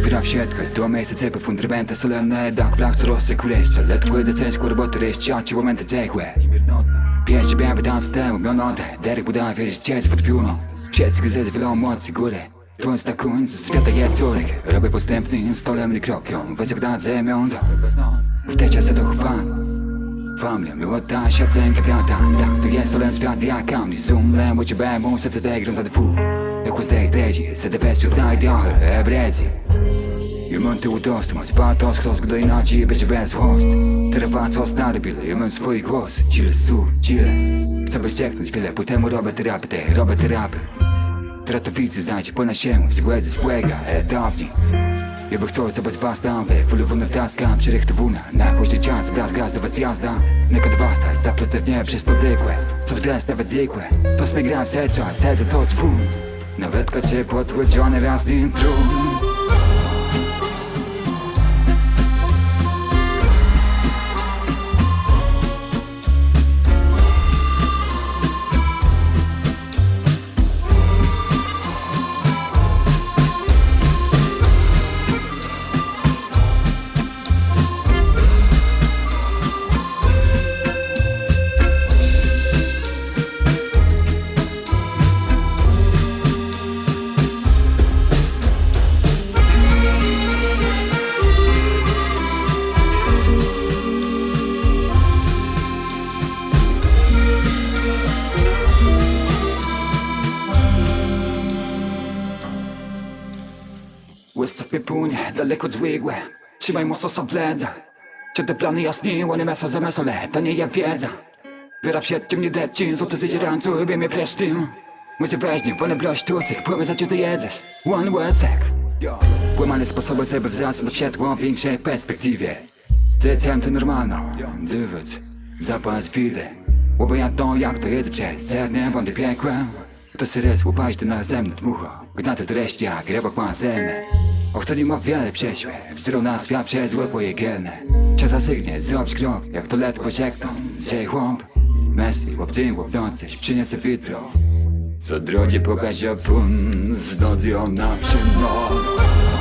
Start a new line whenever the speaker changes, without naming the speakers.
Wira w świetłe, to miejsce cepy, fundamenty solenne. Dak blach, co rosce kureszcze. Letko do ciężko roboty ryść, ciaci momenty cechłe. Pierwszy białe dans temu, mionąte. Derek buda, wierzyć ciec pod piuną. Wszyscy gryzet wielą mocy góry. Tuńc na końc, z świata jest córek. Robię postępny, stolem krokiem. Weź jak da zemią, w tej czasie to chwam. Familja, miło ta szacunka brata. Tak, to jest stolem świat jak kamni. Zoomlem, bo ciebie muszę te degrą za dwu. Jak was tej deji, se de best of night, ja ebrezi. Je mun tyłu dostać, patos, ktos, gdy inaczej będzie bez host. Teraz co stary byle, je mun swój głos. Chile, chile. Chcę wyścieknąć wiele, po temu robię terapy. Tratowicy znajdzie po nasiemu, zgłędzy spłega, dawniej. Ja by chciał zobaczyć was tam, fulowuna taska, przyrychtowuna. Na później czas, braz, dawać jazda. Nekad wasta, zaplotewnie przez to dykłe. Co względ nawet dykłe, to smyk gram serce to swój. Nawet kocie podłodzione raz nim trun. Łysa w piepunie, daleko od złygłe. Trzymaj mocno soblędza. Czy te plany jasniło, nie meso za mesole, to nie ja wiedza. Wiera w siedcie mnie deci, złote zjedzie rancu, lubię mnie plesz tym. Może weźnie, wolę blość tucych, płymy za cię ty jedzesz. One łysek. Płamane sposoby, żeby wzrastać w światło w większej perspektywie. Zlecam to normalno, dywać, zapłać chwilę. Łobo ja to, jak to jedzę przez sernie, wądy piekłem. To syrec, łupaś ty na zemny dmucho. Gnaty treści jak rybok ma zelne. Och, to nie ma wiele prześłe. Wzrą na świat przez złe pojegielne. Czas zasygnie, zrobić krok, jak to letko siekną. Dzisiaj chłop, męski, chłopcy, chłopnącyś, przyniosę witro. Co drodze pokaże pun, znodzą nam przynos.